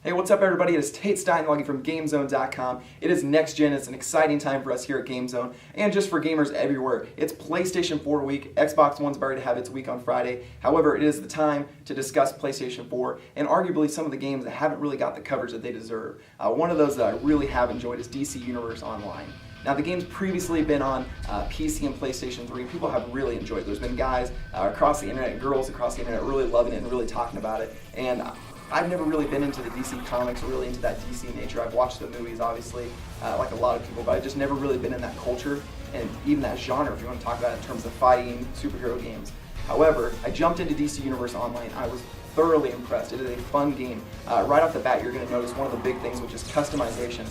Hey, what's up everybody? It is Tate Steinlage from GameZone.com. It is next gen. It's an exciting time for us here at GameZone and just for gamers everywhere. It's PlayStation 4 week. Xbox One's about to have its week on Friday. However, it is the time to discuss PlayStation 4 and arguably some of the games that haven't really got the coverage that they deserve. One of those that I really have enjoyed is DC Universe Online. Now, the game's previously been on PC and PlayStation 3. People have really enjoyed it. There's been guys across the internet, girls across the internet really loving it and really talking about it. And I've never really been into the DC comics or really into that DC nature. I've watched the movies, obviously, like a lot of people, but I've just never really been in that culture and even that genre, if you want to talk about it in terms of fighting, superhero games. However, I jumped into DC Universe Online. I was thoroughly impressed. It is a fun game. Right off the bat, you're going to notice one of the big things, which is customization.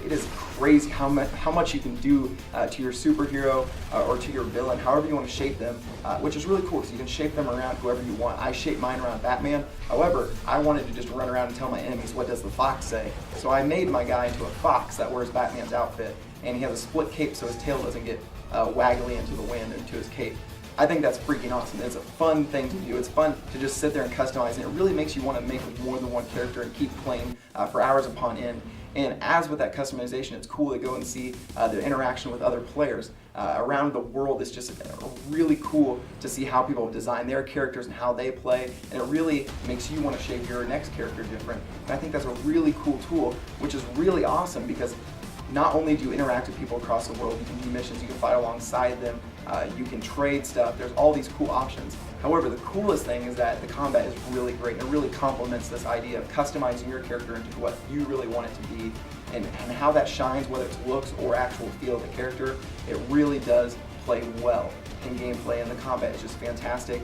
It is crazy how much you can do to your superhero or to your villain, however you want to shape them, which is really cool because you can shape them around whoever you want. I shaped mine around Batman. However, I wanted to just run around and tell my enemies, what does the fox say? So I made my guy into a fox that wears Batman's outfit, and he has a split cape so his tail doesn't get waggly into the wind into his cape. I think that's freaking awesome. It's a fun thing to do. It's fun to just sit there and customize, and it really makes you want to make more than one character and keep playing for hours upon end. And as with that customization, it's cool to go and see the interaction with other players around the world. It's just really cool to see how people design their characters and how they play, and it really makes you want to shape your next character different. And I think that's a really cool tool, which is really awesome because not only do you interact with people across the world, you can do missions, you can fight alongside them, you can trade stuff, there's all these cool options. However, the coolest thing is that the combat is really great and it really complements this idea of customizing your character into what you really want it to be, and how that shines, whether it's looks or actual feel of the character. It really does play well in gameplay, and the combat is just fantastic.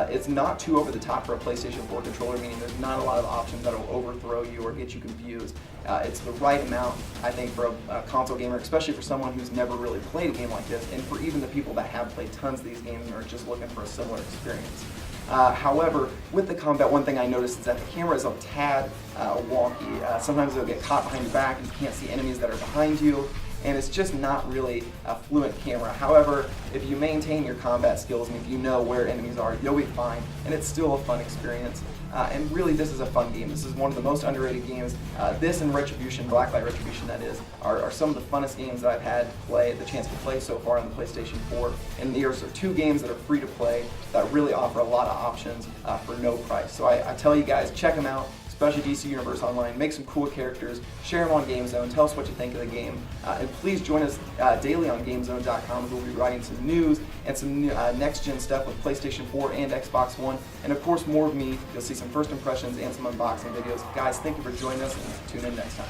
It's not too over the top for a PlayStation 4 controller, meaning there's not a lot of options that will overthrow you or get you confused. It's the right amount, I think, for a console gamer, especially for someone who's never really played a game like this, and for even the people that have played tons of these games and are just looking for a similar experience. However, with the combat, one thing I noticed is that the camera is a tad wonky. Sometimes it'll get caught behind your back and you can't see enemies that are behind you, and it's just not really a fluent camera. However, if you maintain your combat skills and if you know where enemies are, you'll be fine, and it's still a fun experience. And really, this is a fun game. This is one of the most underrated games. This and Retribution, Blacklight Retribution that is, are some of the funnest games that I've had the chance to play so far on the PlayStation 4. And these are two games that are free to play that really offer a lot of options for no price. So I tell you guys, check them out. Especially DC Universe Online, make some cool characters, share them on GameZone, tell us what you think of the game, and please join us daily on GameZone.com as we'll be writing some news and some new, next-gen stuff with PlayStation 4 and Xbox One, and of course more of me. You'll see some first impressions and some unboxing videos. Guys, thank you for joining us, and tune in next time.